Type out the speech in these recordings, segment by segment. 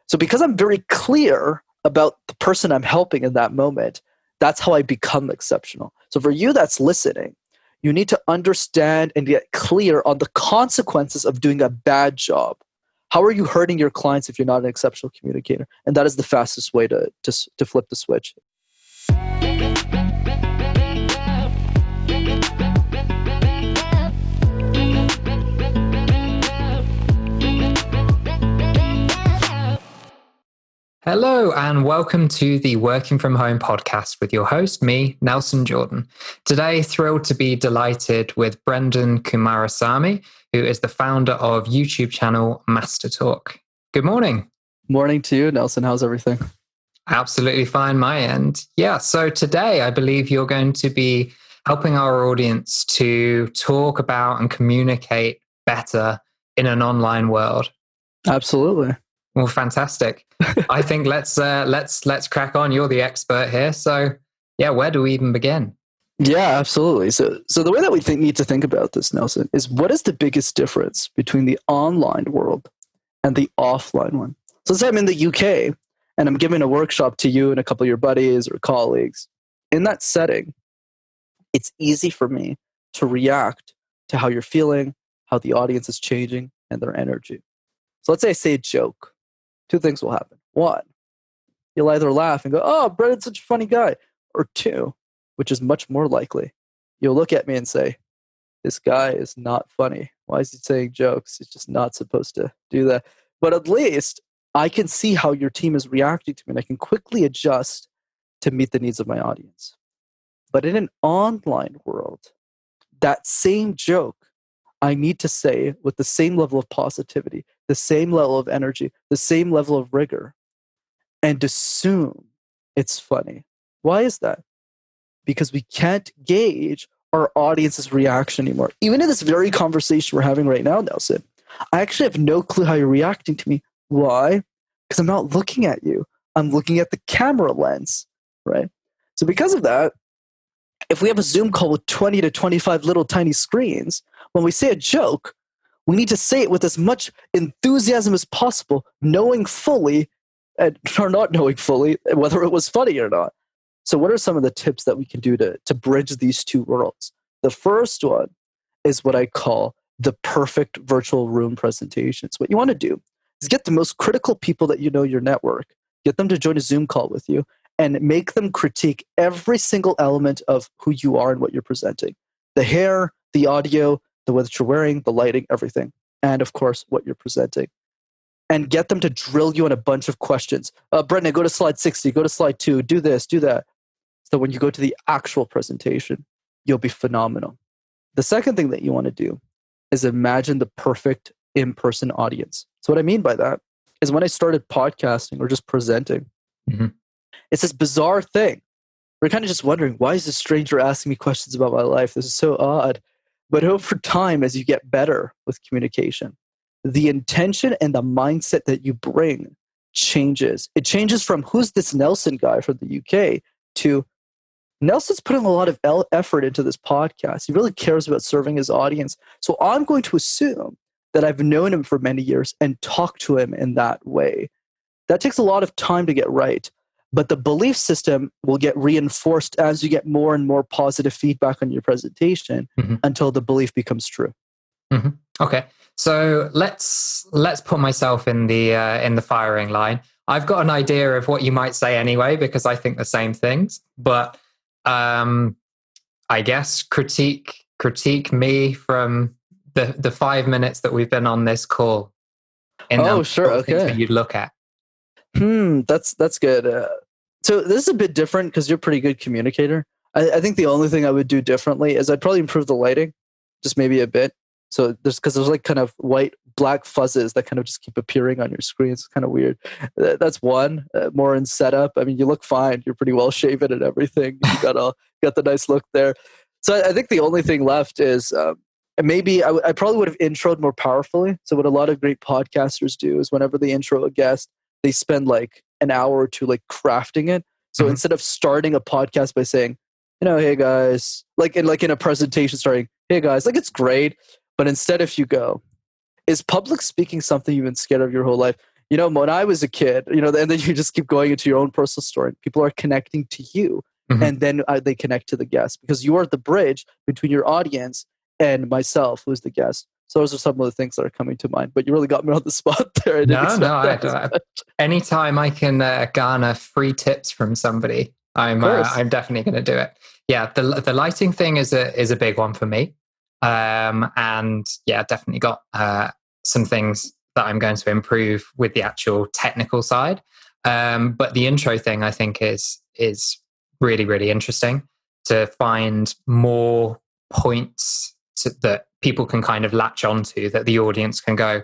So because I'm very clear about the person I'm helping in that moment, that's how I become exceptional. So for you that's listening, you need to understand and get clear on the consequences of doing a bad job. How are you hurting your clients if you're not an exceptional communicator? And that is the fastest way to flip the switch. Hello and welcome to the Working From Home podcast with your host, me, Nelson Jordan. Today, thrilled to be delighted with Brenden Kumarasamy, who is the founder of YouTube channel MasterTalk. Good morning. Morning to you, Nelson. How's everything? Absolutely fine, my end. Yeah, so today I believe you're going to be helping our audience to talk about and communicate better in an online world. Absolutely. Well, fantastic. I think let's crack on. You're the expert here. So yeah, where do we even begin? Yeah, absolutely. So the way that we need to think about this, Nelson, is what is the biggest difference between the online world and the offline one? So let's say I'm in the UK and I'm giving a workshop to you and a couple of your buddies or colleagues. In that setting, it's easy for me to react to how you're feeling, how the audience is changing, and their energy. So let's say I say a joke. Two things will happen. One, you'll either laugh and go, "Oh, Breden's such a funny guy." Or two, which is much more likely, you'll look at me and say, "This guy is not funny. Why is he saying jokes? He's just not supposed to do that." But at least I can see how your team is reacting to me and I can quickly adjust to meet the needs of my audience. But in an online world, that same joke I need to say with the same level of positivity, the same level of energy, the same level of rigor, and assume it's funny. Why is that? Because we can't gauge our audience's reaction anymore. Even in this very conversation we're having right now, Nelson, I actually have no clue how you're reacting to me. Why? Because I'm not looking at you. I'm looking at the camera lens, right? So because of that, if we have a Zoom call with 20 to 25 little tiny screens, when we say a joke, we need to say it with as much enthusiasm as possible, knowing fully or not knowing fully whether it was funny or not. So what are some of the tips that we can do to bridge these two worlds? The first one is what I call the perfect virtual room presentations. What you want to do is get the most critical people that you know in your network, get them to join a Zoom call with you, and make them critique every single element of who you are and what you're presenting. The hair, the audio, the way that you're wearing, the lighting, everything. And of course, what you're presenting. And get them to drill you on a bunch of questions. Brenden, go to slide 60, go to slide 2, do this, do that. So when you go to the actual presentation, you'll be phenomenal. The second thing that you want to do is imagine the perfect in-person audience. So what I mean by that is when I started podcasting or just presenting, it's this bizarre thing. We're kind of just wondering, why is this stranger asking me questions about my life? This is so odd. But over time, as you get better with communication, the intention and the mindset that you bring changes. It changes from who's this Nelson guy from the UK to Nelson's putting a lot of effort into this podcast. He really cares about serving his audience. So I'm going to assume that I've known him for many years and talked to him in that way. That takes a lot of time to get right. But the belief system will get reinforced as you get more and more positive feedback on your presentation until the belief becomes true. Okay, so let's put myself in the firing line. I've got an idea of what you might say anyway because I think the same things. But I guess critique me from the 5 minutes that we've been on this call. Sure, okay. Things that you'd look at. That's good. So this is a bit different because you're a pretty good communicator. I think the only thing I would do differently is I'd probably improve the lighting, just maybe a bit. So there's like kind of white, black fuzzes that kind of just keep appearing on your screen. It's kind of weird. That's one. More in setup. I mean, you look fine. You're pretty well shaven and everything. You got the nice look there. So I think the only thing left is maybe I probably would have introed more powerfully. So what a lot of great podcasters do is whenever they intro a guest, they spend like an hour or two like crafting it. So instead of starting a podcast by saying, hey guys, like in a presentation starting, hey guys, like it's great. But instead if you go, is public speaking something you've been scared of your whole life? when I was a kid, and then you just keep going into your own personal story. People are connecting to you, and then they connect to the guest because you are the bridge between your audience and myself, who's the guest. So those are some of the things that are coming to mind. But you really got me on the spot there. I didn't expect that. Anytime I can garner free tips from somebody, I'm definitely going to do it. Yeah, the lighting thing is a big one for me, and yeah, definitely got some things that I'm going to improve with the actual technical side. But the intro thing, I think, is really, really interesting to find more points that people can kind of latch onto, that the audience can go,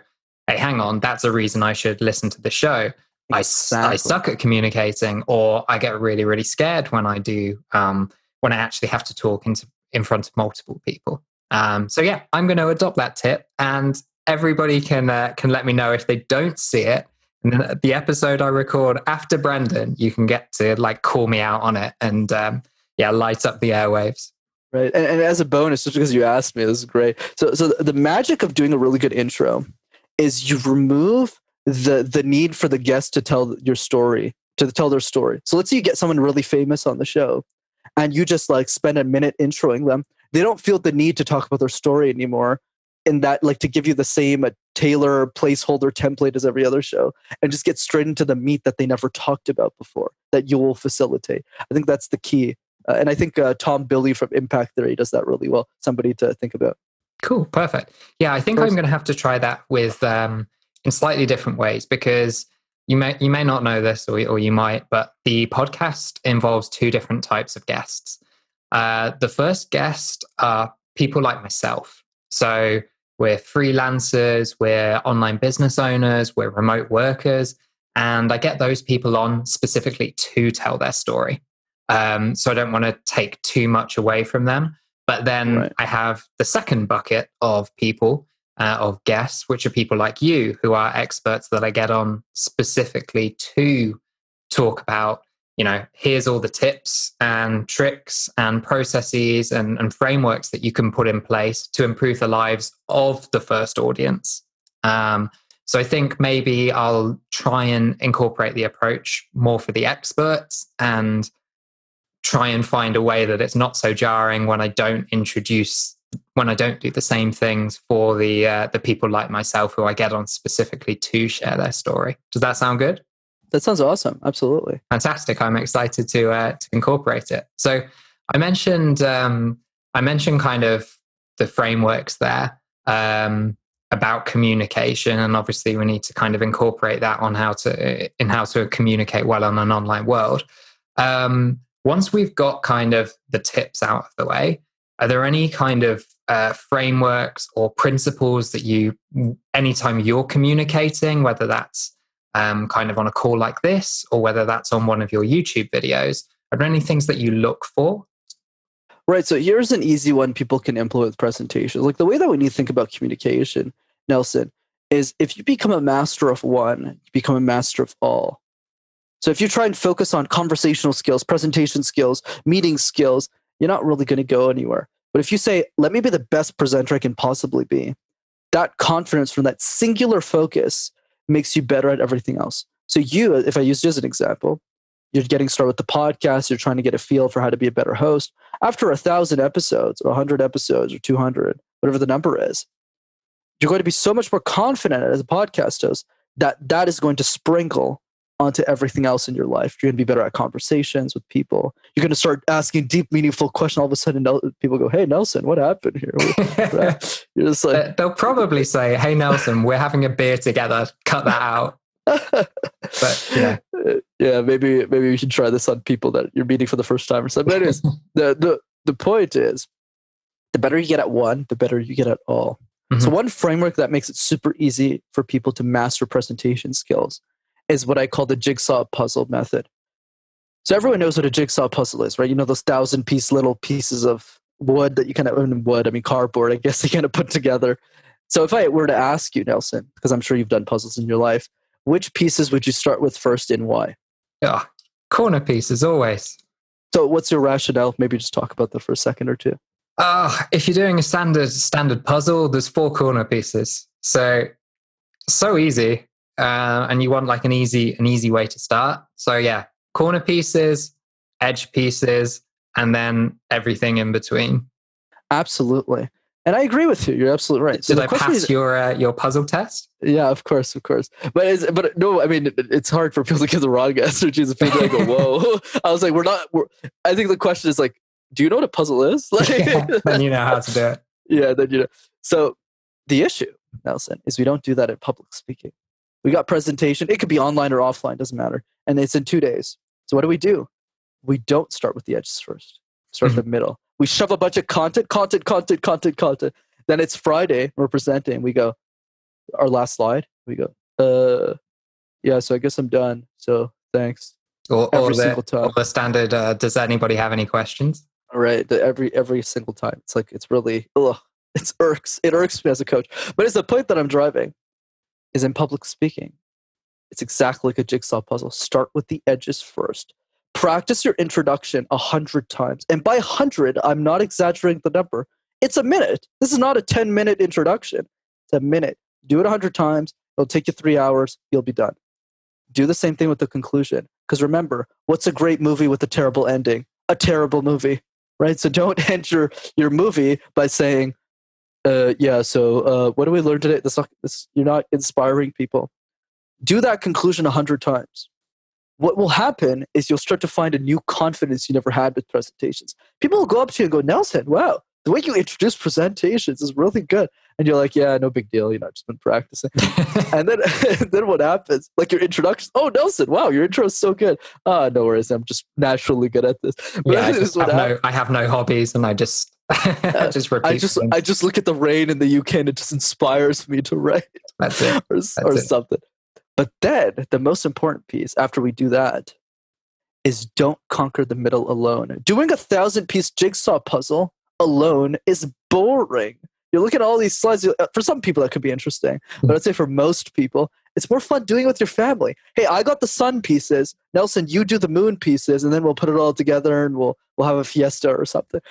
hey, hang on, that's a reason I should listen to the show. Exactly. I suck at communicating, or I get really, really scared when I do, when I actually have to talk in front of multiple people. So yeah, I'm going to adopt that tip, and everybody can let me know if they don't see it. And then the episode I record after Brenden, you can get to call me out on it and light up the airwaves. Right. And as a bonus, just because you asked me, this is great. So the magic of doing a really good intro is you remove the need for the guest to tell your story, to tell their story. So let's say you get someone really famous on the show and you just spend a minute introing them. They don't feel the need to talk about their story anymore, in that to give you the same Taylor placeholder template as every other show, and just get straight into the meat that they never talked about before, that you will facilitate. I think that's the key. And I think Tom Billy from Impact Theory does that really well. Somebody to think about. Cool. Perfect. Yeah, I think I'm going to have to try that with in slightly different ways, because you may not know this, or you might, but the podcast involves two different types of guests. The first guest are people like myself. So we're freelancers, we're online business owners, we're remote workers, and I get those people on specifically to tell their story. So I don't want to take too much away from them. But then I have the second bucket of people, of guests, which are people like you, who are experts that I get on specifically to talk about, here's all the tips and tricks and processes and frameworks that you can put in place to improve the lives of the first audience. So I think maybe I'll try and incorporate the approach more for the experts, and try and find a way that it's not so jarring when I don't do the same things for the people like myself who I get on specifically to share their story. Does that sound good? That sounds awesome. Absolutely. Fantastic. I'm excited to incorporate it. So I mentioned kind of the frameworks there about communication, and obviously we need to kind of incorporate that on how to communicate well on an online world. Once we've got kind of the tips out of the way, are there any kind of frameworks or principles that anytime you're communicating, whether that's kind of on a call like this, or whether that's on one of your YouTube videos, are there any things that you look for? Right. So here's an easy one people can implement with presentations. The way that we need to think about communication, Nelson, is if you become a master of one, you become a master of all. So if you try and focus on conversational skills, presentation skills, meeting skills, you're not really going to go anywhere. But if you say, let me be the best presenter I can possibly be, that confidence from that singular focus makes you better at everything else. So if I use you as an example, you're getting started with the podcast, you're trying to get a feel for how to be a better host. After 1,000 episodes or 100 episodes or 200, whatever the number is, you're going to be so much more confident as a podcast host that is going to sprinkle onto everything else in your life. You're going to be better at conversations with people. You're going to start asking deep, meaningful questions. All of a sudden, people go, "Hey, Nelson, what happened here?" You're just they'll probably say, "Hey, Nelson, we're having a beer together. Cut that out." But yeah, maybe you should try this on people that you're meeting for the first time or something. But anyways, the point is, the better you get at one, the better you get at all. Mm-hmm. So one framework that makes it super easy for people to master presentation skills is what I call the jigsaw puzzle method. So everyone knows what a jigsaw puzzle is, right? You know, those 1,000-piece little pieces of wood that you kind of, cardboard, I guess, you kind of put together. So if I were to ask you, Nelson, because I'm sure you've done puzzles in your life, which pieces would you start with first and why? Yeah, corner pieces, always. So what's your rationale? Maybe just talk about that for a second or two. If you're doing a standard puzzle, there's 4 corner pieces. So easy. and you want like an easy way to start. So yeah, corner pieces, edge pieces, and then everything in between. Absolutely. And I agree with you. You're absolutely right. So did I pass your puzzle test? Yeah, of course. But no, I mean, it's hard for people to give the wrong answer. Jesus, people go, whoa. I was like, I think the question is like, do you know what a puzzle is? Like, then you know how to do it. Yeah, then you know. So the issue, Nelson, is we don't do that in public speaking. We got presentation. It could be online or offline, doesn't matter. And it's in 2 days. So what do? We don't start with the edges first. Start the middle. We shove a bunch of content. Then it's Friday, we're presenting. We go, our last slide. We go, yeah, so I guess I'm done. So thanks. Every single time. Or the standard, does anybody have any questions? Right. Every single time. It's like, it's really, it irks me as a coach. But it's the point that I'm driving is in public speaking. It's exactly like a jigsaw puzzle. Start with the edges first. Practice your introduction 100 times. And by 100, I'm not exaggerating the number. It's a minute. This is not a 10-minute introduction. It's a minute. Do it 100 times. It'll take you 3 hours. You'll be done. Do the same thing with the conclusion. Because remember, what's a great movie with a terrible ending? A terrible movie, right? So don't end your movie by saying, what do we learn today? You're not inspiring people. Do that conclusion 100 times. What will happen is you'll start to find a new confidence you never had with presentations. People will go up to you and go, Nelson, wow, the way you introduce presentations is really good. And you're like, yeah, no big deal. I've just been practicing. And then what happens? Like your introduction, oh, Nelson, wow, your intro is so good. No worries. I'm just naturally good at this. But yeah, I have no hobbies and I just just repeat. I just look at the rain in the UK and it just inspires me to write. That's it. or something. But then the most important piece after we do that is don't conquer the middle alone. Doing 1,000-piece jigsaw puzzle alone is boring. You look at all these slides. For some people, that could be interesting. But I'd say for most people, it's more fun doing it with your family. Hey, I got the sun pieces. Nelson, you do the moon pieces, and then we'll put it all together and we'll have a fiesta or something.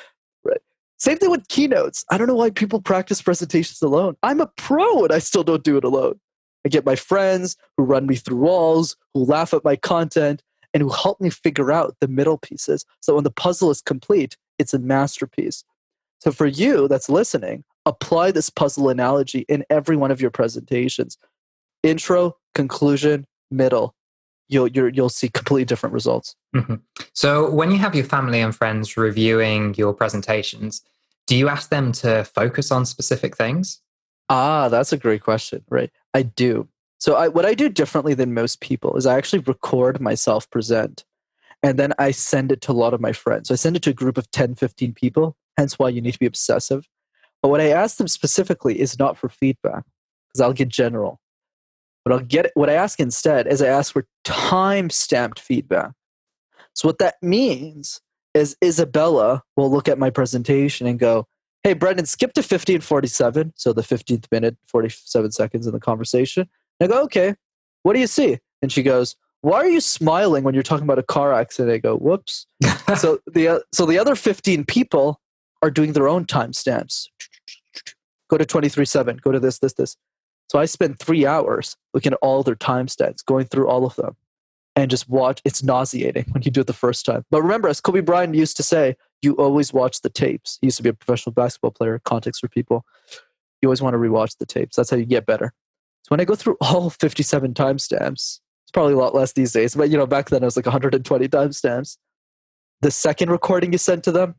Right. Same thing with keynotes. I don't know why people practice presentations alone. I'm a pro and I still don't do it alone. I get my friends who run me through walls, who laugh at my content, and who help me figure out the middle pieces. So when the puzzle is complete, it's a masterpiece. So for you that's listening, apply this puzzle analogy in every one of your presentations. Intro, conclusion, middle. You'll see completely different results. Mm-hmm. So when you have your family and friends reviewing your presentations, do you ask them to focus on specific things? That's a great question, right? I do. So what I do differently than most people is I actually record myself present, and then I send it to a lot of my friends. So I send it to a group of 10, 15 people, hence why you need to be obsessive. But what I ask them specifically is not for feedback, because I'll get general. What I ask instead is I ask for time-stamped feedback. So what that means is Isabella will look at my presentation and go, hey, Brenden, skip to 15:47, so the 15th minute, 47 seconds in the conversation. And I go, okay, what do you see? And she goes, why are you smiling when you're talking about a car accident? I go, whoops. So the other 15 people are doing their own timestamps. Go to 23:7, go to this. So I spend 3 hours looking at all their timestamps, going through all of them, and just watch. It's nauseating when you do it the first time. But remember, as Kobe Bryant used to say, you always watch the tapes. He used to be a professional basketball player, context for people. You always want to rewatch the tapes. That's how you get better. So when I go through all 57 timestamps, it's probably a lot less these days, but back then it was like 120 timestamps. The second recording you send to them,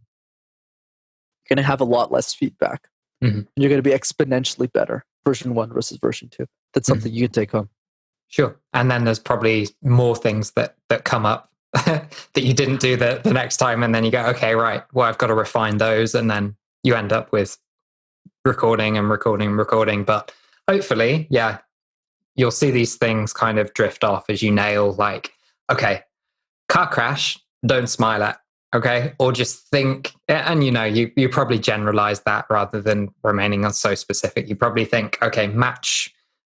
you're going to have a lot less feedback. Mm-hmm. And you're going to be exponentially better. Version 1 versus version 2. That's something you can take home. Sure. And then there's probably more things that come up that you didn't do the next time. And then you go, okay, right, well, I've got to refine those. And then you end up with recording. But hopefully, yeah, you'll see these things kind of drift off as you nail like, okay, car crash, don't smile at. Okay. Or just think, and you probably generalize that rather than remaining on so specific. You probably think, okay, match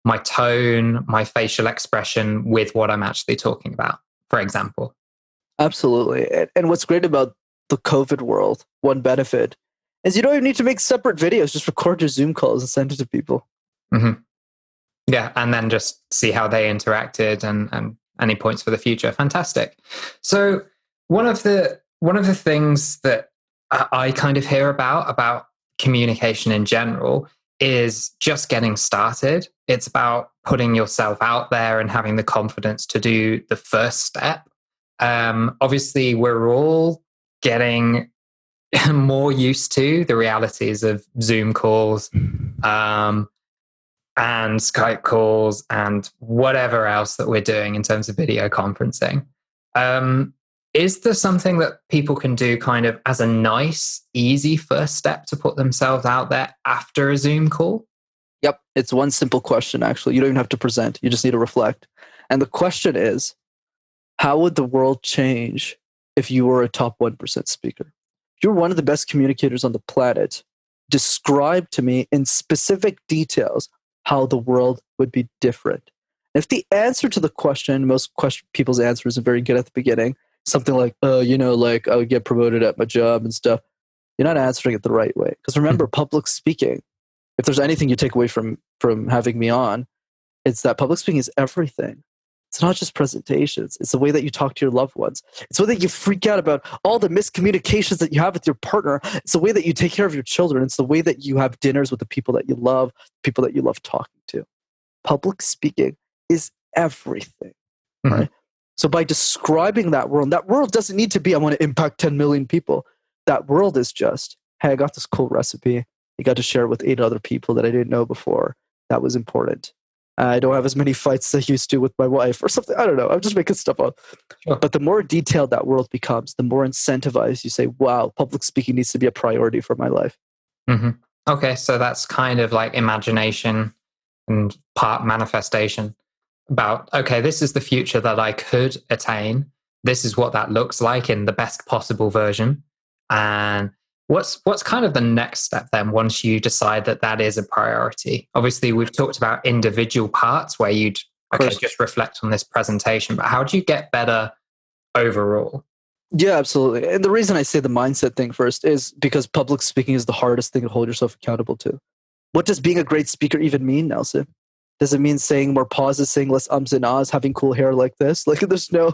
my tone, my facial expression with what I'm actually talking about, for example. Absolutely. And what's great about the COVID world, one benefit, is you don't even need to make separate videos. Just record your Zoom calls and send it to people. Mm-hmm. Yeah, and then just see how they interacted and any points for the future. Fantastic. So one of the things that I kind of hear about communication in general is just getting started. It's about putting yourself out there and having the confidence to do the first step. Obviously, we're all getting more used to the realities of Zoom calls, and Skype calls and whatever else that we're doing in terms of video conferencing. Is there something that people can do kind of as a nice, easy first step to put themselves out there after a Zoom call? Yep. It's one simple question, actually. You don't even have to present. You just need to reflect. And the question is, how would the world change if you were a top 1% speaker? If you're one of the best communicators on the planet, describe to me in specific details how the world would be different. If the answer to the question, people's answer isn't very good at the beginning, something like, like I would get promoted at my job and stuff, you're not answering it the right way. Because remember, public speaking, if there's anything you take away from having me on, it's that public speaking is everything. It's not just presentations. It's the way that you talk to your loved ones. It's the way that you freak out about all the miscommunications that you have with your partner. It's the way that you take care of your children. It's the way that you have dinners with the people that you love, people that you love talking to. Public speaking is everything, right? So by describing that world doesn't need to be, I want to impact 10 million people. That world is just, hey, I got this cool recipe. I got to share it with 8 other people that I didn't know before. That was important. I don't have as many fights as I used to with my wife or something. I don't know. I'm just making stuff up. Sure. But the more detailed that world becomes, the more incentivized you say, wow, public speaking needs to be a priority for my life. Okay, so that's kind of like imagination and part manifestation about, okay, this is the future that I could attain. This is what that looks like in the best possible version. And what's kind of the next step then once you decide that that is a priority? Obviously, we've talked about individual parts where you'd, just reflect on this presentation, but how do you get better overall? Yeah, absolutely. And the reason I say the mindset thing first is because public speaking is the hardest thing to hold yourself accountable to. What does being a great speaker even mean, Nelson? Does it mean saying more pauses, saying less ums and ahs, having cool hair like this? Like there's no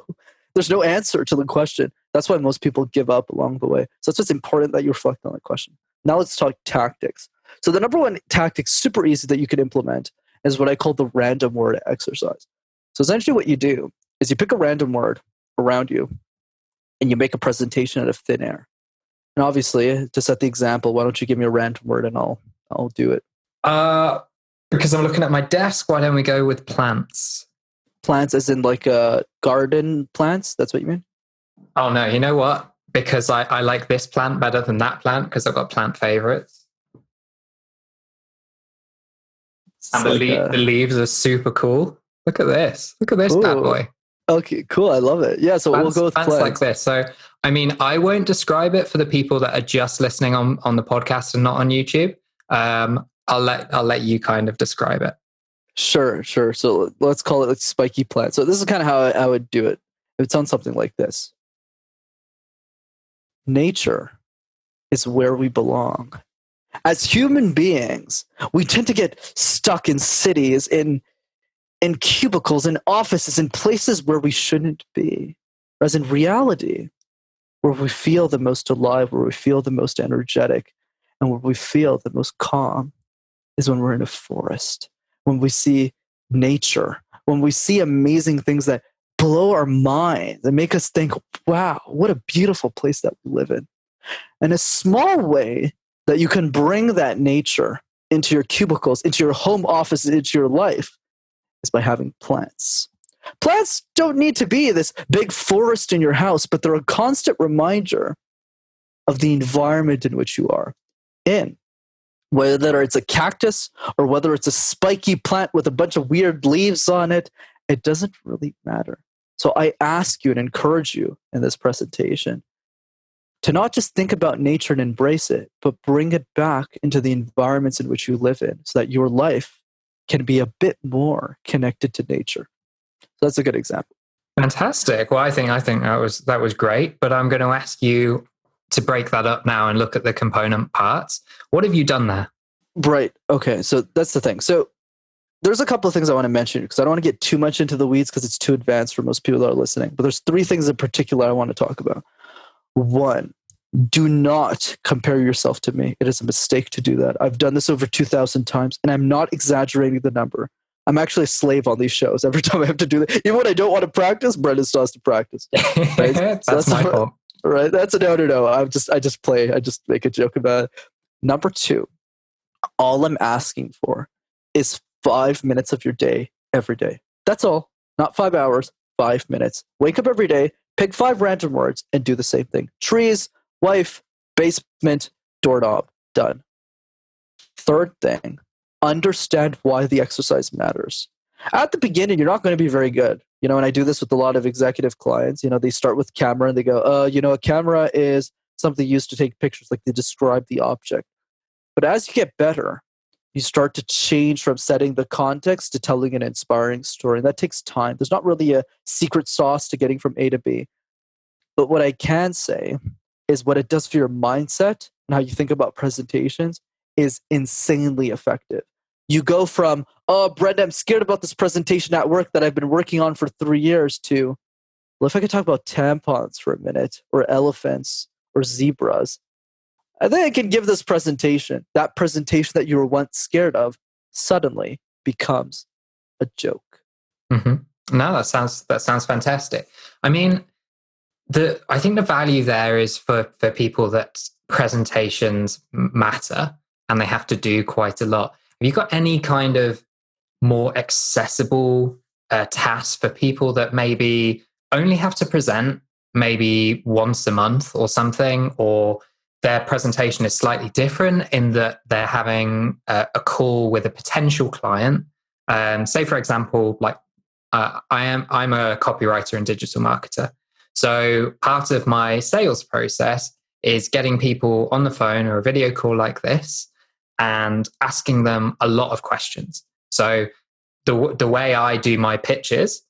answer to the question. That's why most people give up along the way. So it's just important that you reflect on that question. Now let's talk tactics. So the number one tactic, super easy that you could implement, is what I call the random word exercise. So essentially what you do is you pick a random word around you and you make a presentation out of thin air. And obviously, to set the example, why don't you give me a random word and I'll do it. Because I'm looking at my desk, why don't we go with plants? Plants as in like garden plants? That's what you mean? Oh, no. You know what? Because I like this plant better than that plant because I've got plant favorites. And the leaves are super cool. Look at this. Look at this bad boy. Okay, cool. I love it. Yeah, so we'll go with plants like this. So, I mean, I won't describe it for the people that are just listening on the podcast and not on YouTube. I'll let you kind of describe it. Sure. So let's call it a spiky plant. So this is kind of how I would do it. It would sound something like this. Nature is where we belong. As human beings, we tend to get stuck in cities, in cubicles, in offices, in places where we shouldn't be. Whereas in reality, where we feel the most alive, where we feel the most energetic, and where we feel the most calm is when we're in a forest, when we see nature, when we see amazing things that blow our minds and make us think, wow, what a beautiful place that we live in. And a small way that you can bring that nature into your cubicles, into your home office, into your life is by having plants. Plants don't need to be this big forest in your house, but they're a constant reminder of the environment in which you are in. Whether it's a cactus or whether it's a spiky plant with a bunch of weird leaves on it, it doesn't really matter. So I ask you and encourage you in this presentation to not just think about nature and embrace it, but bring it back into the environments in which you live in so that your life can be a bit more connected to nature. So that's a good example. Fantastic. Well, I think that was great, but I'm going to ask you to break that up now and look at the component parts. What have you done there? Right. Okay. So that's the thing. So there's a couple of things I want to mention because I don't want to get too much into the weeds because it's too advanced for most people that are listening. But there's 3 things in particular I want to talk about. 1, do not compare yourself to me. It is a mistake to do that. I've done this over 2,000 times, and I'm not exaggerating the number. I'm actually a slave on these shows. Every time I have to do that, even when I don't want to practice, Brenden still has to practice. Right? That's my fault. Right? That's a no. I just play. I just make a joke about it. Number 2, all I'm asking for is 5 minutes of your day every day. That's all. Not 5 hours, 5 minutes. Wake up every day, pick 5 random words, and do the same thing. Trees, wife, basement, doorknob. Done. 3rd thing, understand why the exercise matters. At the beginning, you're not going to be very good. And I do this with a lot of executive clients. They start with camera and they go, a camera is something used to take pictures, like they describe the object. But as you get better, you start to change from setting the context to telling an inspiring story. And that takes time. There's not really a secret sauce to getting from A to B. But what I can say is what it does for your mindset and how you think about presentations is insanely effective. You go from, Brenden, I'm scared about this presentation at work that I've been working on for 3 years to, well, if I could talk about tampons for a minute, or elephants, or zebras, I think I can give this presentation. That presentation that you were once scared of suddenly becomes a joke. Mm-hmm. No, that sounds fantastic. I mean, I think the value there is for people that presentations matter and they have to do quite a lot. Have you got any kind of more accessible tasks for people that maybe only have to present maybe once a month or something, or their presentation is slightly different in that they're having a call with a potential client? Say, for example, like I'm a copywriter and digital marketer. So part of my sales process is getting people on the phone or a video call like this and asking them a lot of questions. So the way I do my pitches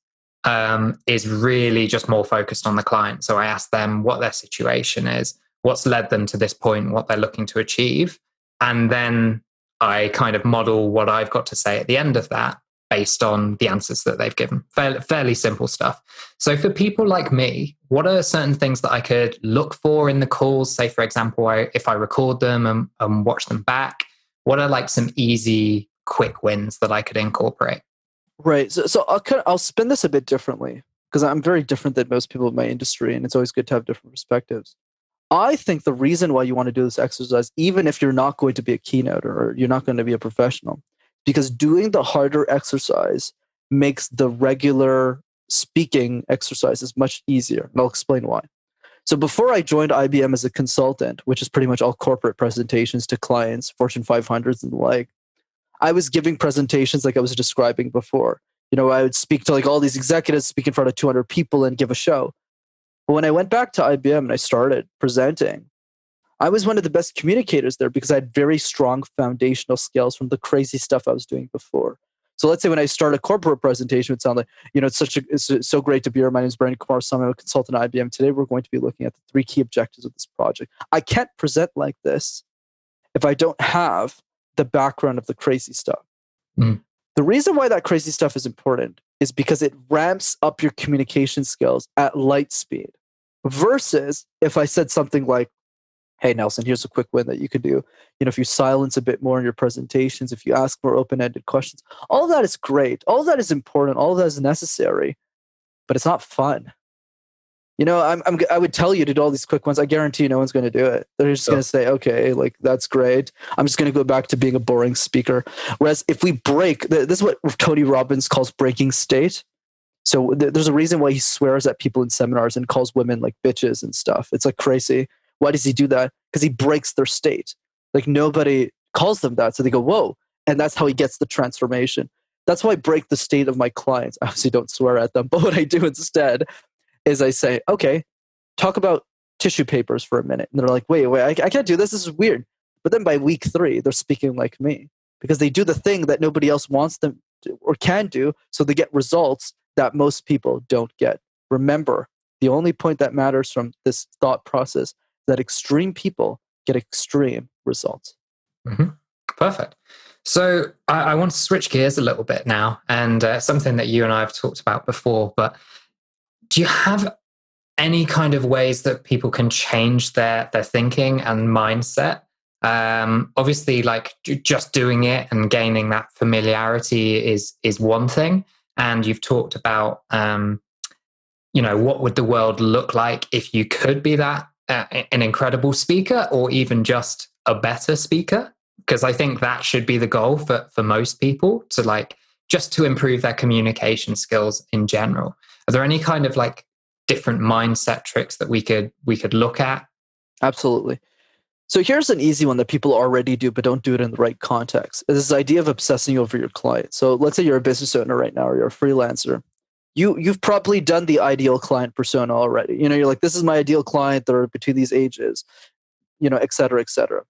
is really just more focused on the client. So I ask them what their situation is, what's led them to this point, what they're looking to achieve. And then I kind of model what I've got to say at the end of that based on the answers that they've given. Fairly simple stuff. So for people like me, what are certain things that I could look for in the calls? Say, for example, if I record them and watch them back, what are like some easy, quick wins that I could incorporate? Right. So I'll spin this a bit differently because I'm very different than most people in my industry, and it's always good to have different perspectives. I think the reason why you want to do this exercise, even if you're not going to be a keynote or you're not going to be a professional, because doing the harder exercise makes the regular speaking exercises much easier. And I'll explain why. So before I joined IBM as a consultant, which is pretty much all corporate presentations to clients, Fortune 500s and the like, I was giving presentations like I was describing before. I would speak to like all these executives, speak in front of 200 people and give a show. But when I went back to IBM and I started presenting, I was one of the best communicators there because I had very strong foundational skills from the crazy stuff I was doing before. So let's say when I start a corporate presentation, it would sound like, it's so great to be here. My name is Brenden Kumarasamy. I'm a consultant at IBM. Today, we're going to be looking at the 3 key objectives of this project. I can't present like this if I don't have the background of the crazy stuff. Mm. The reason why that crazy stuff is important is because it ramps up your communication skills at light speed versus if I said something like, hey, Nelson, here's a quick win that you could do. If you silence a bit more in your presentations, if you ask more open-ended questions, all of that is great. All of that is important. All of that is necessary, but it's not fun. I would tell you to do all these quick ones. I guarantee you no one's going to do it. They're just going to say, okay, like that's great. I'm just going to go back to being a boring speaker. Whereas if we break, this is what Tony Robbins calls breaking state. So there's a reason why he swears at people in seminars and calls women like bitches and stuff. It's like crazy. Why does he do that? Because he breaks their state. Like nobody calls them that. So they go, whoa. And that's how he gets the transformation. That's why I break the state of my clients. I obviously don't swear at them, but what I do instead is I say, okay, talk about tissue papers for a minute. And they're like, wait, I can't do this. This is weird. But then by week 3, they're speaking like me because they do the thing that nobody else wants them to or can do. So they get results that most people don't get. Remember, the only point that matters from this thought process is that extreme people get extreme results. Mm-hmm. Perfect. So I want to switch gears a little bit now, and something that you and I have talked about before. But do you have any kind of ways that people can change their thinking and mindset? Obviously, like just doing it and gaining that familiarity is one thing, and you've talked about what would the world look like if you could be that an incredible speaker, or even just a better speaker? Because I think that should be the goal for most people, to like just to improve their communication skills in general. Are there any kind of like different mindset tricks that we could look at? Absolutely. So here's an easy one that people already do, but don't do it in the right context. Is this idea of obsessing over your client. So let's say you're a business owner right now, or you're a freelancer. You've probably done the ideal client persona already. You're like, this is my ideal client. They're between these ages, et cetera, et cetera.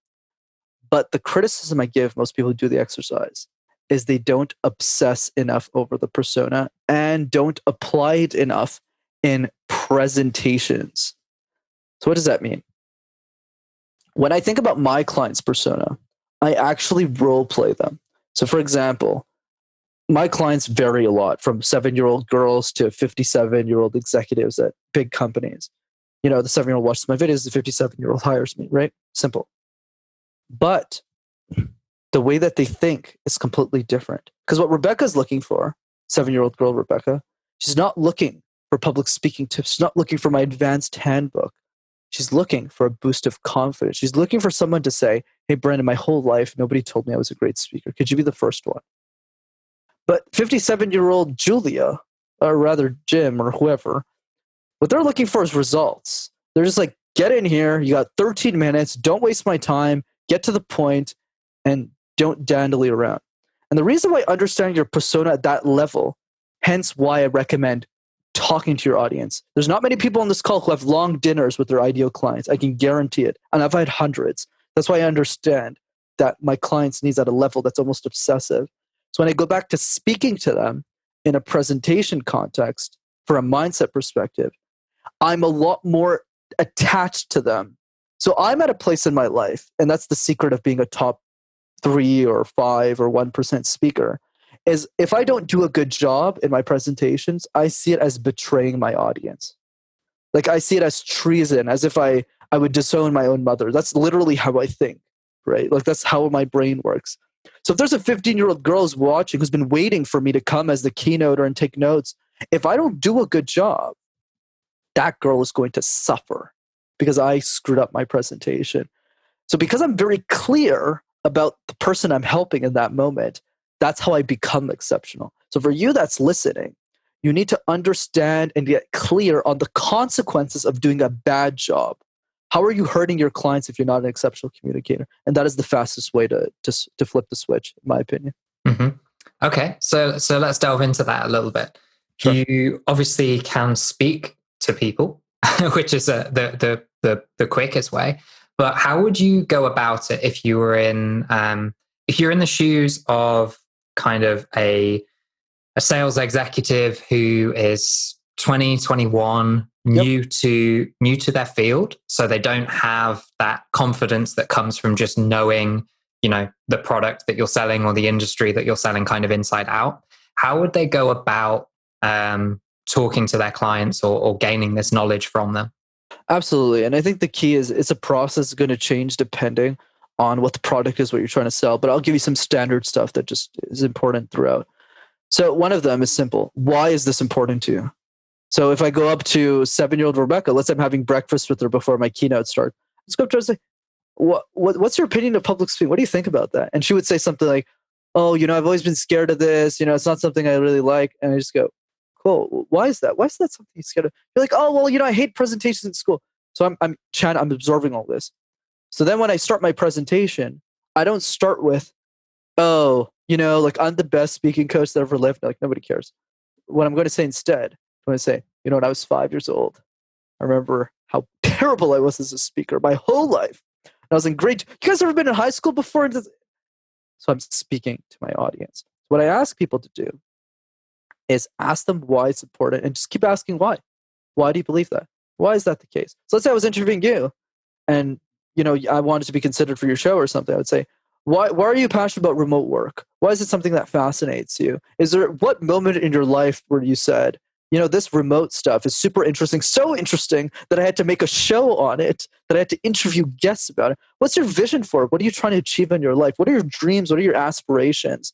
But the criticism I give most people who do the exercise is they don't obsess enough over the persona and don't apply it enough in presentations. So what does that mean? When I think about my client's persona, I actually role play them. So for example, my clients vary a lot, from 7-year-old girls to 57-year-old executives at big companies. The 7-year-old watches my videos, the 57-year-old hires me, right? Simple. But the way that they think is completely different. Because what Rebecca's looking for, 7-year-old girl Rebecca, she's not looking for public speaking tips. She's not looking for my advanced handbook. She's looking for a boost of confidence. She's looking for someone to say, hey, Brenden, my whole life, nobody told me I was a great speaker. Could you be the first one? But 57-year-old Julia, or rather Jim or whoever, what they're looking for is results. They're just like, get in here. You got 13 minutes. Don't waste my time. Get to the point and don't dandly around. And the reason why understanding your persona at that level, hence why I recommend talking to your audience. There's not many people on this call who have long dinners with their ideal clients. I can guarantee it. And I've had hundreds. That's why I understand that my clients' needs at a level that's almost obsessive. So when I go back to speaking to them in a presentation context for a mindset perspective, I'm a lot more attached to them. So I'm at a place in my life, and that's the secret of being a top 3 or 5 or 1% speaker, is if I don't do a good job in my presentations, I see it as betraying my audience. Like I see it as treason, as if I would disown my own mother. That's literally how I think, right? Like that's how my brain works. So if there's a 15-year-old girl who's watching, who's been waiting for me to come as the keynoter and take notes, if I don't do a good job, that girl is going to suffer because I screwed up my presentation. So because I'm very clear about the person I'm helping in that moment, that's how I become exceptional. So for you that's listening, you need to understand and get clear on the consequences of doing a bad job. How are you hurting your clients if you're not an exceptional communicator? And that is the fastest way to flip the switch, in my opinion. Mm-hmm. Okay, so let's delve into that a little bit. Sure. You obviously can speak to people, which is the quickest way. But how would you go about it if you were in the shoes of kind of a sales executive who is 20, 21, new to their field, so they don't have that confidence that comes from just knowing, the product that you're selling or the industry that you're selling kind of inside out? How would they go about talking to their clients or gaining this knowledge from them? Absolutely. And I think the key is it's a process going to change depending on what the product is, what you're trying to sell. But I'll give you some standard stuff that just is important throughout. So one of them is simple. Why is this important to you? So if I go up to 7-year-old Rebecca, let's say I'm having breakfast with her before my keynote starts. Let's go up to her and say, what's your opinion of public speaking? What do you think about that? And she would say something like, oh, I've always been scared of this. It's not something I really like. And I just go, cool. Why is that? Why is that something you're scared of? You're like, oh, well, I hate presentations in school. So I'm absorbing all this. So then when I start my presentation, I don't start with, oh, like I'm the best speaking coach that ever lived. Like nobody cares. What I'm going to say instead, I'm going to say, when I was 5 years old, I remember how terrible I was as a speaker my whole life. And I was in grade. You guys ever been in high school before? So I'm speaking to my audience. What I ask people to do is ask them why it's important and just keep asking why. Why do you believe that? Why is that the case? So let's say I was interviewing you and, I wanted to be considered for your show or something. I would say, Why are you passionate about remote work? Why is it something that fascinates you? Is there what moment in your life where you said, this remote stuff is super interesting, so interesting that I had to make a show on it, that I had to interview guests about it? What's your vision for it? What are you trying to achieve in your life? What are your dreams? What are your aspirations?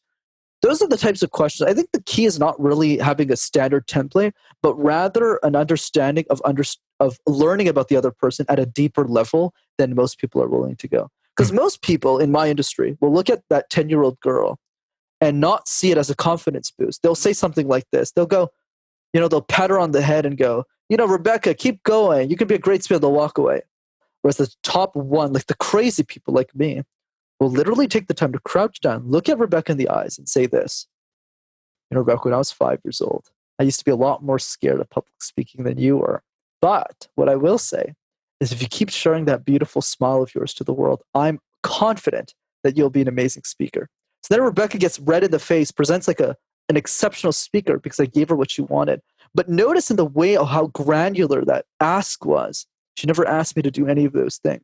Those are the types of questions. I think the key is not really having a standard template, but rather an understanding of learning about the other person at a deeper level than most people are willing to go. Because most people in my industry will look at that 10-year-old girl and not see it as a confidence boost. They'll say something like this. They'll go, they'll pat her on the head and go, Rebecca, keep going. You can be a great speaker. They'll walk away. Whereas the top one, like the crazy people like me, will literally take the time to crouch down, look at Rebecca in the eyes and say this. Rebecca, when I was 5 years old, I used to be a lot more scared of public speaking than you were. But what I will say is if you keep sharing that beautiful smile of yours to the world, I'm confident that you'll be an amazing speaker. So then Rebecca gets red in the face, presents like an exceptional speaker because I gave her what she wanted. But notice in the way of how granular that ask was. She never asked me to do any of those things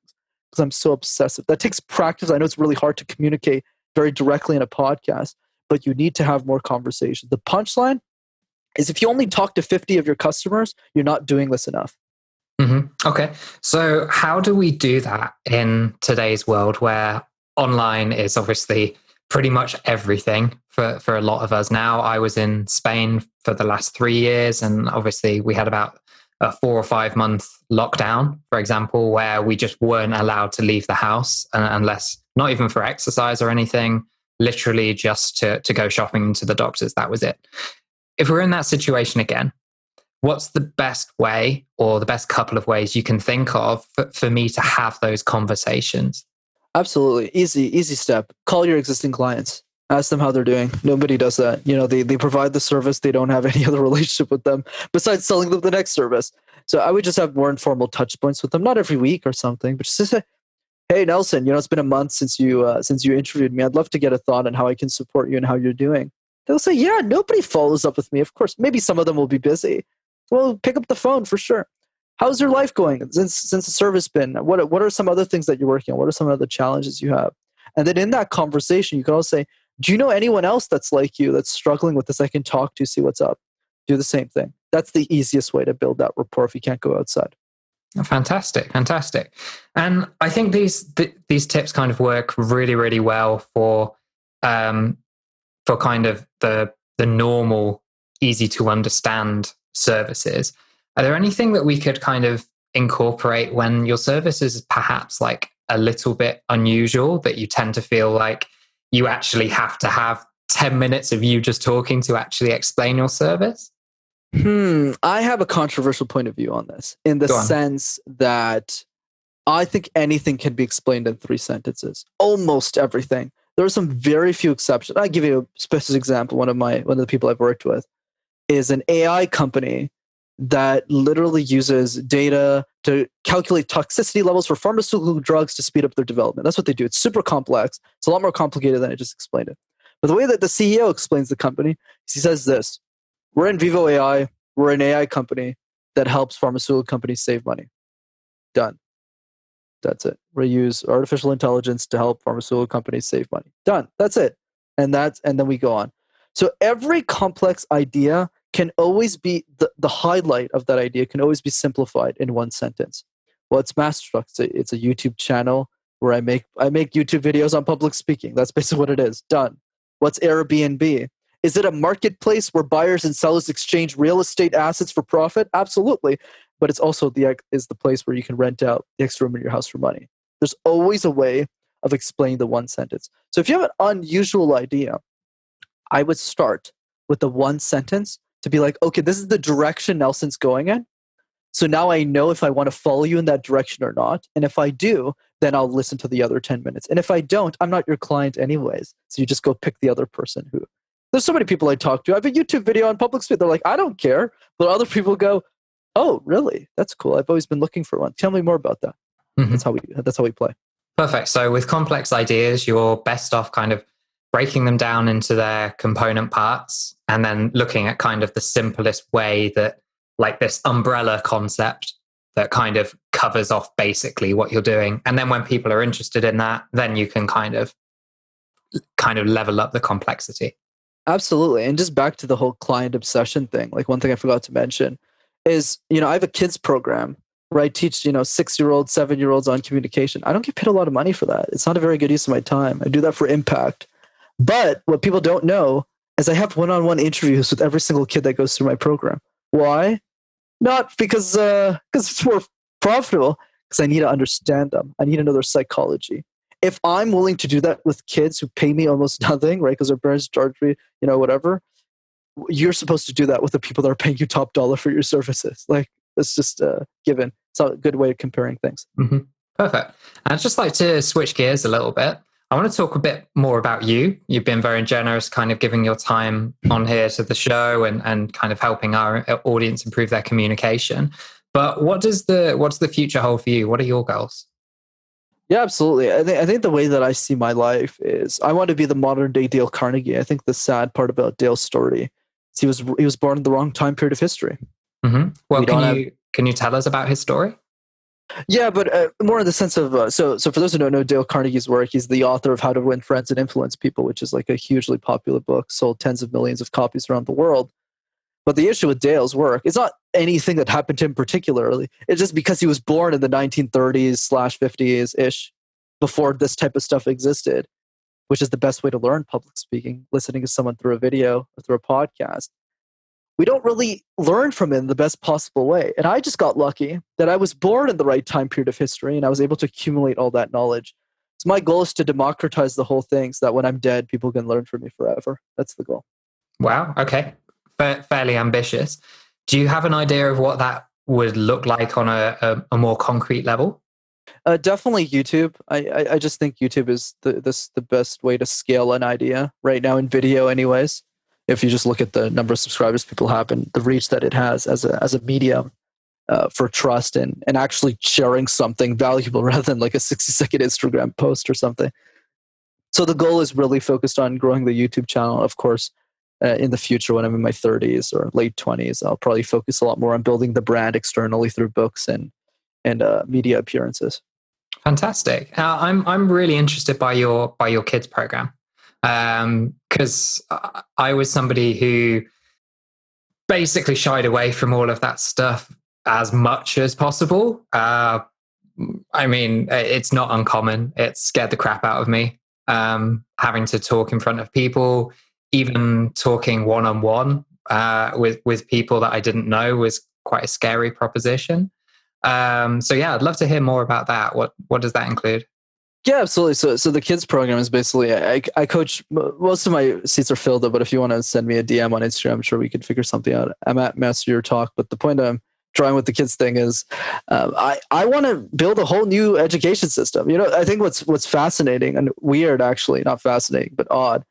because I'm so obsessive. That takes practice. I know it's really hard to communicate very directly in a podcast, but you need to have more conversation. The punchline is if you only talk to 50 of your customers, you're not doing this enough. Mm-hmm. Okay. So how do we do that in today's world where online is obviously pretty much everything for a lot of us now? I was in Spain for the last 3 years, and obviously we had about a 4 or 5 month lockdown, for example, where we just weren't allowed to leave the house unless, not even for exercise or anything, literally just to go shopping to the doctors. That was it. If we're in that situation again, what's the best way or the best couple of ways you can think of for me to have those conversations? Absolutely. Easy step. Call your existing clients. Ask them how they're doing. Nobody does that. They provide the service. They don't have any other relationship with them besides selling them the next service. So I would just have more informal touch points with them, not every week or something, but just to say, hey, Nelson, it's been a month since you interviewed me. I'd love to get a thought on how I can support you and how you're doing. They'll say, yeah, nobody follows up with me. Of course, maybe some of them will be busy. Well, pick up the phone for sure. How's your life going since the service been? What are some other things that you're working on? What are some other challenges you have? And then in that conversation, you can also say, do you know anyone else that's like you, that's struggling with this I can talk to, see what's up? Do the same thing. That's the easiest way to build that rapport if you can't go outside. Fantastic. And I think these tips kind of work really, really well for kind of the normal, easy to understand services. Are there anything that we could kind of incorporate when your service is perhaps like a little bit unusual, that you tend to feel like you actually have to have 10 minutes of you just talking to actually explain your service? I have a controversial point of view on this in the sense that I think anything can be explained in 3 sentences. Almost everything. There are some very few exceptions. I'll give you a specific example. One of the people I've worked with is an AI company that literally uses data to calculate toxicity levels for pharmaceutical drugs to speed up their development. That's what they do. It's super complex. It's a lot more complicated than I just explained it. But the way that the CEO explains the company is he says this: we're in Vivo AI. We're an AI company that helps pharmaceutical companies save money. Done. That's it. We use artificial intelligence to help pharmaceutical companies save money. Done. That's it. And then we go on. So every complex idea can always be the highlight of that idea can always be simplified in 1 sentence. Well, it's MasterTalk. It's a YouTube channel where I make YouTube videos on public speaking. That's basically what it is. Done. What's Airbnb? Is it a marketplace where buyers and sellers exchange real estate assets for profit? Absolutely. But it's also the place where you can rent out the extra room in your house for money. There's always a way of explaining the 1 sentence. So if you have an unusual idea, I would start with the 1 sentence to be like, okay, this is the direction Nelson's going in. So now I know if I want to follow you in that direction or not. And if I do, then I'll listen to the other 10 minutes. And if I don't, I'm not your client anyways. So you just go pick the other person who. There's so many people I talk to. I have a YouTube video on public speaking. They're like, I don't care. But other people go, oh, really? That's cool. I've always been looking for one. Tell me more about that. Mm-hmm. That's how we play. Perfect. So with complex ideas, you're best off kind of breaking them down into their component parts and then looking at kind of the simplest way that, like this umbrella concept that kind of covers off basically what you're doing. And then when people are interested in that, then you can kind of kind of level up the complexity. Absolutely. And just back to the whole client obsession thing, like one thing I forgot to mention is, I have a kids program where I teach, 6-year-olds, 7-year-olds on communication. I don't get paid a lot of money for that. It's not a very good use of my time. I do that for impact. But what people don't know is I have one-on-one interviews with every single kid that goes through my program. Why? Not because it's more profitable, because I need to understand them. I need to know their psychology. If I'm willing to do that with kids who pay me almost nothing, right, because their parents charge me, whatever, you're supposed to do that with the people that are paying you top dollar for your services. Like, it's just given. It's a good way of comparing things. Mm-hmm. Perfect. I'd just like to switch gears a little bit. I want to talk a bit more about you. You've been very generous, kind of giving your time on here to the show and kind of helping our audience improve their communication. But what does the future hold for you? What are your goals? Yeah, absolutely. I think the way that I see my life is I want to be the modern day Dale Carnegie. I think the sad part about Dale's story is he was born in the wrong time period of history. Mm-hmm. Well, can you tell us about his story? Yeah, but more in the sense of so for those who don't know Dale Carnegie's work, he's the author of How to Win Friends and Influence People, which is like a hugely popular book, sold tens of millions of copies around the world. But the issue with Dale's work is not anything that happened to him particularly. It's just because he was born in the 1930s/50s-ish, before this type of stuff existed, which is the best way to learn public speaking, listening to someone through a video or through a podcast. We don't really learn from it in the best possible way. And I just got lucky that I was born in the right time period of history and I was able to accumulate all that knowledge. So my goal is to democratize the whole thing so that when I'm dead, people can learn from me forever. That's the goal. Wow. Okay. Fairly ambitious. Do you have an idea of what that would look like on a more concrete level? Definitely YouTube. I just think YouTube is the best way to scale an idea right now in video anyways. If you just look at the number of subscribers people have and the reach that it has as a medium for trust and actually sharing something valuable rather than like a 60-second Instagram post or something. So the goal is really focused on growing the YouTube channel. Of course, in the future when I'm in my 30s or late 20s, I'll probably focus a lot more on building the brand externally through books and media appearances. Fantastic. I'm really interested by your kids program because I was somebody who basically shied away from all of that stuff as much as possible. I mean, it's not uncommon. It scared the crap out of me. Having to talk in front of people, even talking one-on-one with people that I didn't know was quite a scary proposition. So yeah, I'd love to hear more about that. What does that include? Yeah, absolutely. So the kids program is basically I coach. Most of my seats are filled up, but if you want to send me a DM on Instagram, I'm sure we could figure something out. I'm at Master Your Talk, but the point I'm drawing with the kids thing is I want to build a whole new education system. I think what's fascinating and weird, actually, not fascinating, but odd.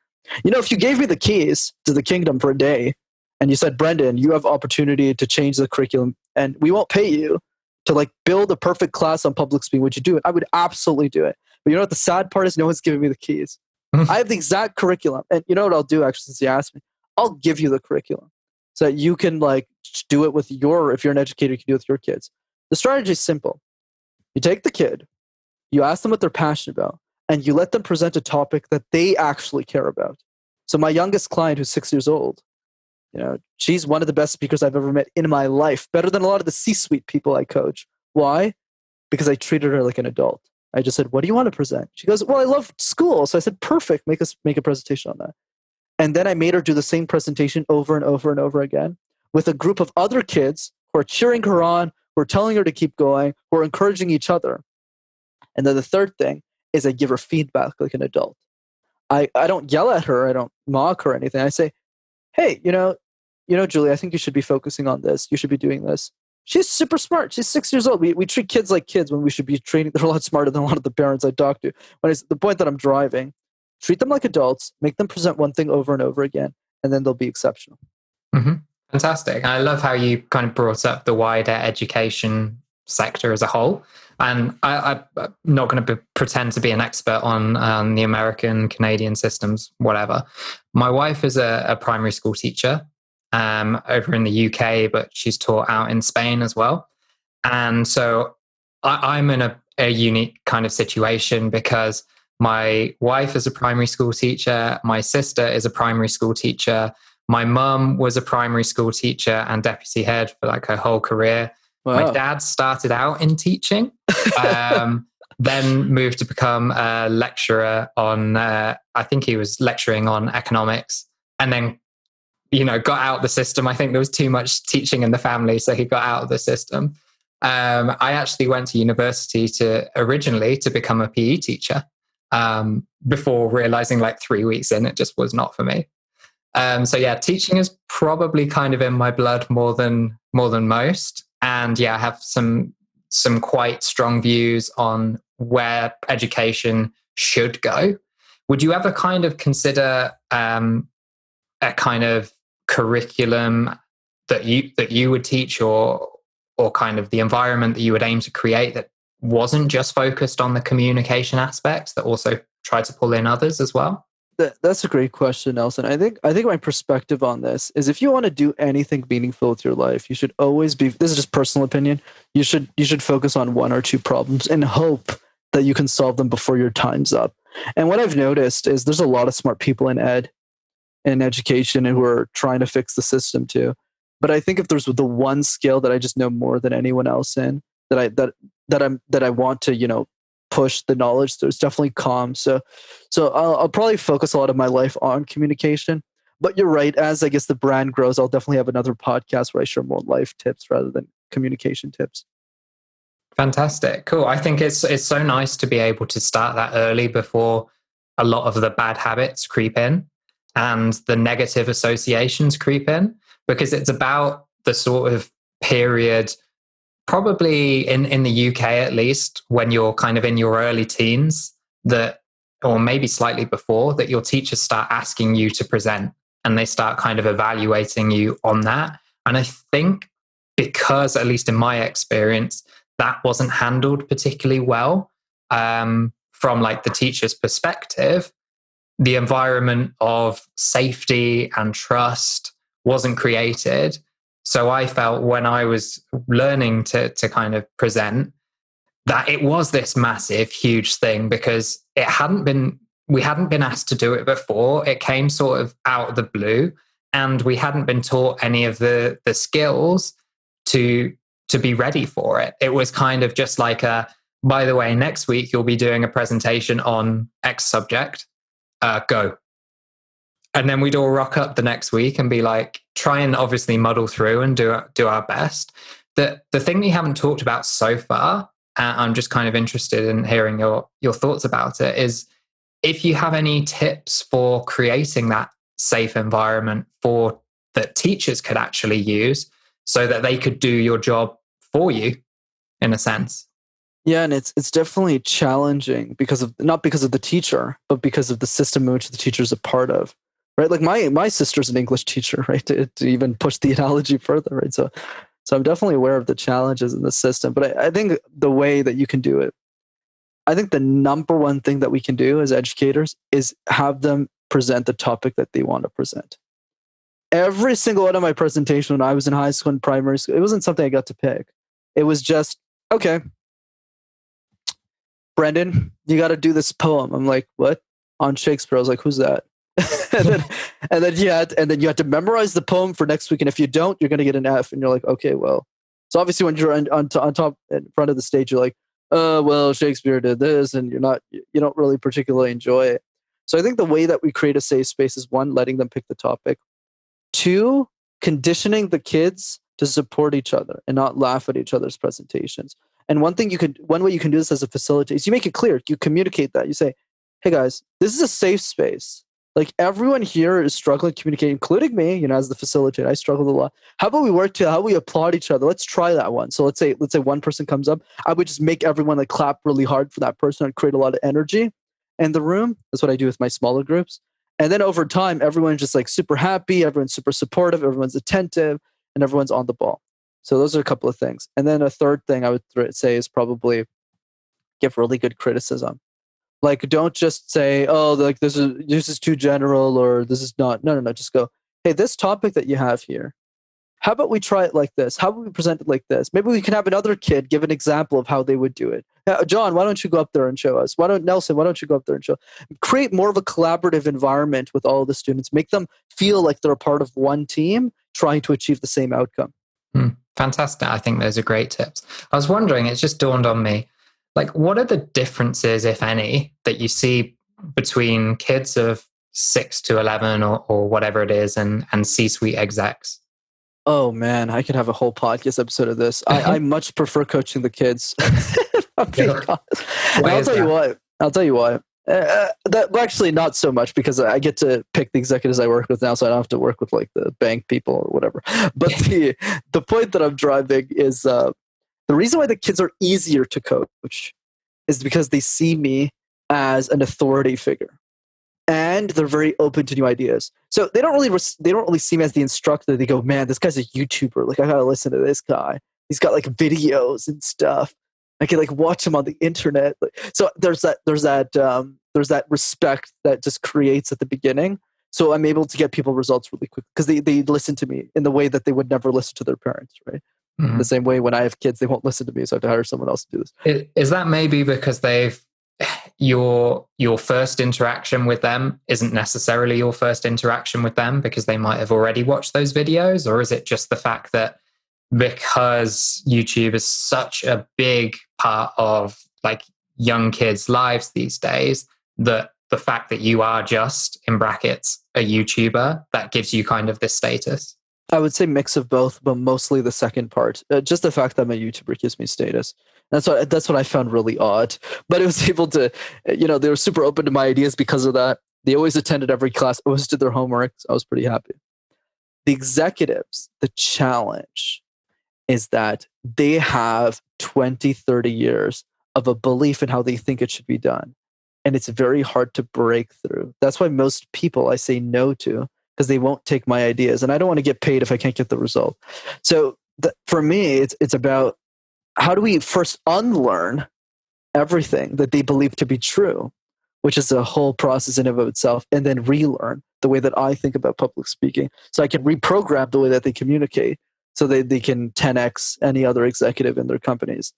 If you gave me the keys to the kingdom for a day and you said, Brenden, you have opportunity to change the curriculum and we won't pay you to like build a perfect class on public speaking, would you do it? I would absolutely do it. But you know what the sad part is? No one's giving me the keys. I have the exact curriculum. And you know what I'll do, actually, since you asked me? I'll give you the curriculum so that you can like do it with if you're an educator, you can do it with your kids. The strategy is simple. You take the kid, you ask them what they're passionate about, and you let them present a topic that they actually care about. So my youngest client, who's 6 years old, she's one of the best speakers I've ever met in my life, better than a lot of the C-suite people I coach. Why? Because I treated her like an adult. I just said, what do you want to present? She goes, well, I love school. So I said, perfect, make a presentation on that. And then I made her do the same presentation over and over and over again with a group of other kids who are cheering her on, who are telling her to keep going, who are encouraging each other. And then the third thing is I give her feedback like an adult. I don't yell at her. I don't mock her or anything. I say, hey, Julie, I think you should be focusing on this. You should be doing this. She's super smart. She's 6 years old. We treat kids like kids when we should be training. They're a lot smarter than a lot of the parents I talk to. When it's the point that I'm driving, treat them like adults, make them present one thing over and over again, and then they'll be exceptional. Mm-hmm. Fantastic. I love how you kind of brought up the wider education sector as a whole. And I'm not going to pretend to be an expert on the American, Canadian systems, whatever. My wife is a primary school teacher over in the UK, but she's taught out in Spain as well. And so I'm in a unique kind of situation because My wife is a primary school teacher. My sister is a primary school teacher. My mum was a primary school teacher and deputy head for like her whole career. My Wow. dad started out in teaching, then moved to become a lecturer on, I think he was lecturing on economics, and then, got out the system. I think there was too much teaching in the family, so he got out of the system. I actually went to university originally to become a PE teacher, before realizing like 3 weeks in, it just was not for me. So yeah, teaching is probably kind of in my blood more than most. And yeah, I have some quite strong views on where education should go. Would you ever kind of consider a kind of curriculum that you would teach, or kind of the environment that you would aim to create that wasn't just focused on the communication aspects, that also tried to pull in others as well? That's a great question, Nelson. I think my perspective on this is, if you want to do anything meaningful with your life, you should always be, this is just personal opinion, you should focus on one or two problems and hope that you can solve them before your time's up. And what I've noticed is there's a lot of smart people in education who are trying to fix the system too. But I think if there's the one skill that I just know more than anyone else in, that I want to, push the knowledge, there's definitely calm. So I'll probably focus a lot of my life on communication. But you're right, as I guess the brand grows, I'll definitely have another podcast where I share more life tips rather than communication tips. Fantastic. Cool. I think it's so nice to be able to start that early before a lot of the bad habits creep in and the negative associations creep in, because it's about the sort of period, probably in the UK at least, when you're kind of in your early teens, or maybe slightly before, that your teachers start asking you to present and they start kind of evaluating you on that. And I think, because at least in my experience, that wasn't handled particularly well, from like the teacher's perspective, the environment of safety and trust wasn't created. So I felt, when I was learning to kind of present, that it was this massive, huge thing, because we hadn't been asked to do it before. It came sort of out of the blue, and we hadn't been taught any of the skills to be ready for it. It was kind of just like by the way, next week you'll be doing a presentation on X subject, go. And then we'd all rock up the next week and be like, try and obviously muddle through and do our best. The thing we haven't talked about so far, I'm just kind of interested in hearing your thoughts about it, is if you have any tips for creating that safe environment that teachers could actually use, so that they could do your job for you, in a sense. Yeah, and it's definitely challenging not because of the teacher, but because of the system in which the teacher is a part of. Right, like my sister's an English teacher, right? To even push the analogy further, right? So I'm definitely aware of the challenges in the system. But I think the way that you can do it, I think the number one thing that we can do as educators is have them present the topic that they want to present. Every single one of my presentation when I was in high school and primary school, it wasn't something I got to pick. It was just, okay, Brenden, you got to do this poem. I'm like, what? On Shakespeare. I was like, who's that? and then you had to memorize the poem for next week. And if you don't, you're going to get an F. And you're like, okay, well. So obviously when you're on top in front of the stage, you're like, well, Shakespeare did this, and you don't really particularly enjoy it. So I think the way that we create a safe space is, one, letting them pick the topic. Two, conditioning the kids to support each other and not laugh at each other's presentations. And one way you can do this as a facilitator is you make it clear. You communicate that. You say, hey guys, this is a safe space. Like, everyone here is struggling to communicate, including me, as the facilitator. I struggled a lot. How about we work how we applaud each other? Let's try that one. So let's say one person comes up. I would just make everyone like clap really hard for that person and create a lot of energy in the room. That's what I do with my smaller groups. And then over time, everyone's just like super happy. Everyone's super supportive. Everyone's attentive, and everyone's on the ball. So those are a couple of things. And then a third thing I would say is probably give really good criticism. Like, don't just say, oh, like this is too general, or this is not. No. Just go, hey, this topic that you have here, how about we try it like this? How about we present it like this? Maybe we can have another kid give an example of how they would do it. John, why don't you go up there and show us? Nelson, why don't you go up there and show? Create more of a collaborative environment with all the students. Make them feel like they're a part of one team trying to achieve the same outcome. Fantastic. I think those are great tips. I was wondering, it just dawned on me, like, what are the differences, if any, that you see between kids of 6 to 11 or whatever it is and C-suite execs? Oh man, I could have a whole podcast episode of this. I much prefer coaching the kids. I'll tell you why. That actually not so much, because I get to pick the executives I work with now, so I don't have to work with like the bank people or whatever. But the point that I'm driving is the reason why the kids are easier to coach is because they see me as an authority figure. And they're very open to new ideas. So they don't really see me as the instructor. They go, man, this guy's a YouTuber. Like, I gotta listen to this guy. He's got like videos and stuff. I can like watch him on the internet. So there's that respect that just creates at the beginning. So I'm able to get people results really quick because they listen to me in the way that they would never listen to their parents, right? Mm-hmm. The same way when I have kids, they won't listen to me, so I have to hire someone else to do this. Is that maybe because your first interaction with them isn't necessarily your first interaction with them because they might have already watched those videos? Or is it just the fact that because YouTube is such a big part of like young kids' lives these days, that the fact that you are just, in brackets, a YouTuber, that gives you kind of this status? I would say mix of both, but mostly the second part. Just the fact that I'm a YouTuber gives me status. That's what I found really odd. But it was able to, they were super open to my ideas because of that. They always attended every class, always did their homework. So I was pretty happy. The executives, the challenge is that they have 20, 30 years of a belief in how they think it should be done. And it's very hard to break through. That's why most people I say no to, because they won't take my ideas. And I don't want to get paid if I can't get the result. So for me, it's about how do we first unlearn everything that they believe to be true, which is a whole process in and of itself, and then relearn the way that I think about public speaking. So I can reprogram the way that they communicate so they can 10x any other executive in their companies.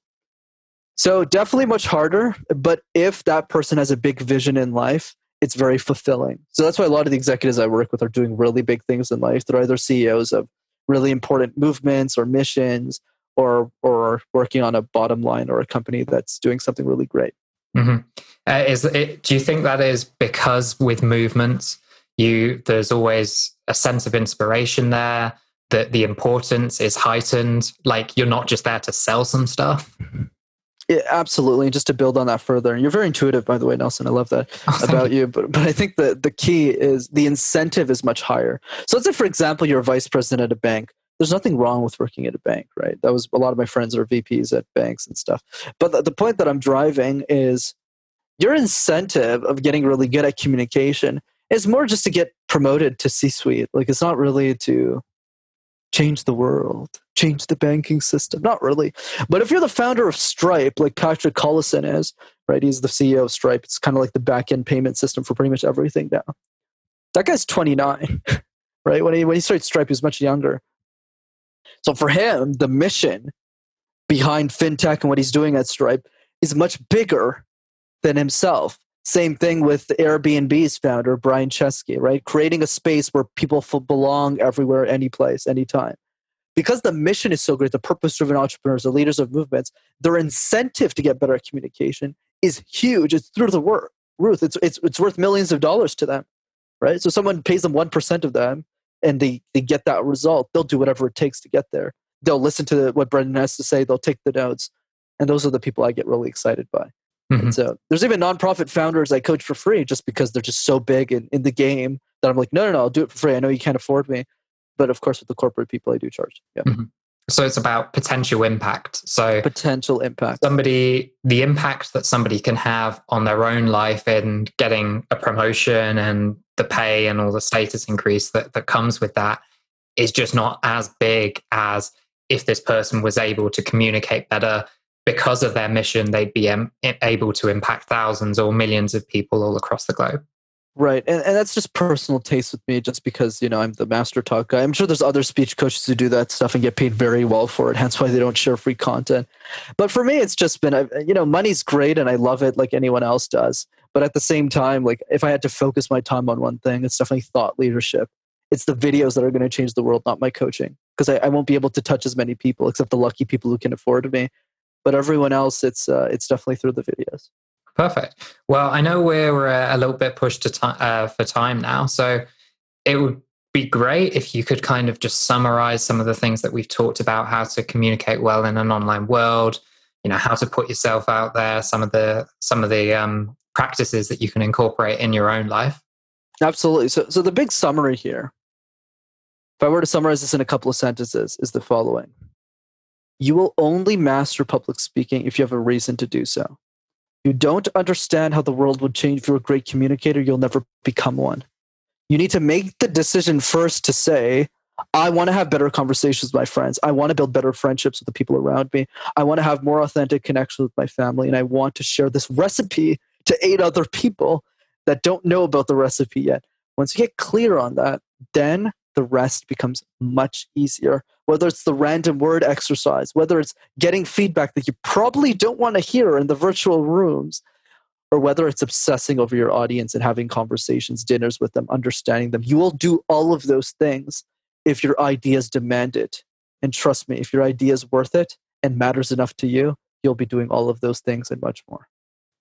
So definitely much harder, but if that person has a big vision in life, it's very fulfilling. So that's why a lot of the executives I work with are doing really big things in life. They're either CEOs of really important movements or missions, or working on a bottom line or a company that's doing something really great. Mm-hmm. Do you think that is because with movements, there's always a sense of inspiration there, that the importance is heightened? Like, you're not just there to sell some stuff? Yeah, absolutely. And just to build on that further, and you're very intuitive, by the way, Nelson. I love that about you. But I think the key is the incentive is much higher. So let's say, for example, you're a vice president at a bank. There's nothing wrong with working at a bank, right? That was a lot of my friends are VPs at banks and stuff. But the point that I'm driving is your incentive of getting really good at communication is more just to get promoted to C-suite. Like, it's not really to change the world, change the banking system. Not really. But if you're the founder of Stripe, like Patrick Collison is, right? He's the CEO of Stripe. It's kind of like the back-end payment system for pretty much everything now. That guy's 29, right? When he started Stripe, he was much younger. So for him, the mission behind fintech and what he's doing at Stripe is much bigger than himself. Same thing with Airbnb's founder, Brian Chesky, right? Creating a space where people belong everywhere, any place, anytime. Because the mission is so great, the purpose-driven entrepreneurs, the leaders of movements, their incentive to get better at communication is huge. It's through the roof. It's worth millions of dollars to them, right? So someone pays them 1% of them, and they get that result. They'll do whatever it takes to get there. They'll listen to what Brenden has to say. They'll take the notes. And those are the people I get really excited by. Mm-hmm. And so there's even nonprofit founders I coach for free just because they're just so big in the game that I'm like, no, I'll do it for free. I know you can't afford me. But of course, with the corporate people, I do charge. Yeah. Mm-hmm. So it's about potential impact. So potential impact. The impact that somebody can have on their own life in getting a promotion and the pay and all the status increase that comes with that is just not as big as if this person was able to communicate better. Because of their mission, they'd be able to impact thousands or millions of people all across the globe. Right. And that's just personal taste with me, just because, I'm the MasterTalk guy. I'm sure there's other speech coaches who do that stuff and get paid very well for it. Hence why they don't share free content. But for me, it's just been, money's great and I love it like anyone else does. But at the same time, like if I had to focus my time on one thing, it's definitely thought leadership. It's the videos that are going to change the world, not my coaching. Because I won't be able to touch as many people except the lucky people who can afford me. But everyone else, it's definitely through the videos. Perfect. Well, I know we're a little bit pushed to for time now, so it would be great if you could kind of just summarize some of the things that we've talked about, how to communicate well in an online world, how to put yourself out there, some of the practices that you can incorporate in your own life. Absolutely. So the big summary here, if I were to summarize this in a couple of sentences, is the following. You will only master public speaking if you have a reason to do so. You don't understand how the world would change if you're a great communicator, you'll never become one. You need to make the decision first to say, I want to have better conversations with my friends. I want to build better friendships with the people around me. I want to have more authentic connections with my family. And I want to share this recipe to 8 other people that don't know about the recipe yet. Once you get clear on that, then the rest becomes much easier. Whether it's the random word exercise, whether it's getting feedback that you probably don't want to hear in the virtual rooms, or whether it's obsessing over your audience and having conversations, dinners with them, understanding them. You will do all of those things if your ideas demand it. And trust me, if your idea is worth it and matters enough to you, you'll be doing all of those things and much more.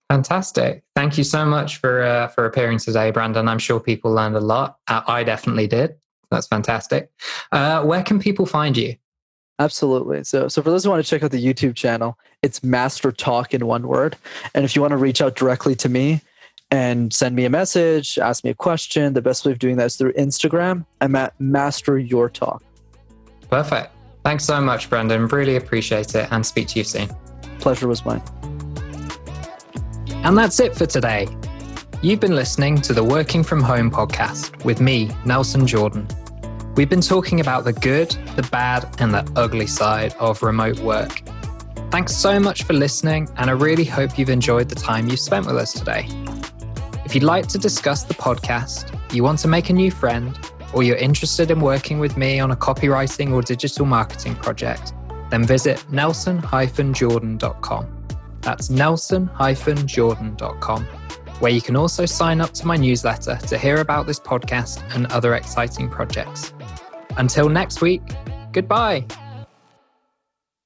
Fantastic. Thank you so much for appearing today, Brenden. I'm sure people learned a lot. I definitely did. That's fantastic. Where can people find you? Absolutely. So for those who want to check out the YouTube channel, it's MasterTalk in one word. And if you want to reach out directly to me and send me a message, ask me a question, the best way of doing that is through Instagram. I'm at Master Your Talk. Perfect. Thanks so much, Brenden. Really appreciate it, and speak to you soon. Pleasure was mine. And that's it for today. You've been listening to the Working From Home podcast with me, Nelson Jordan. We've been talking about the good, the bad, and the ugly side of remote work. Thanks so much for listening, and I really hope you've enjoyed the time you've spent with us today. If you'd like to discuss the podcast, you want to make a new friend, or you're interested in working with me on a copywriting or digital marketing project, then visit nelson-jordan.com. That's nelson-jordan.com, where you can also sign up to my newsletter to hear about this podcast and other exciting projects. Until next week, goodbye.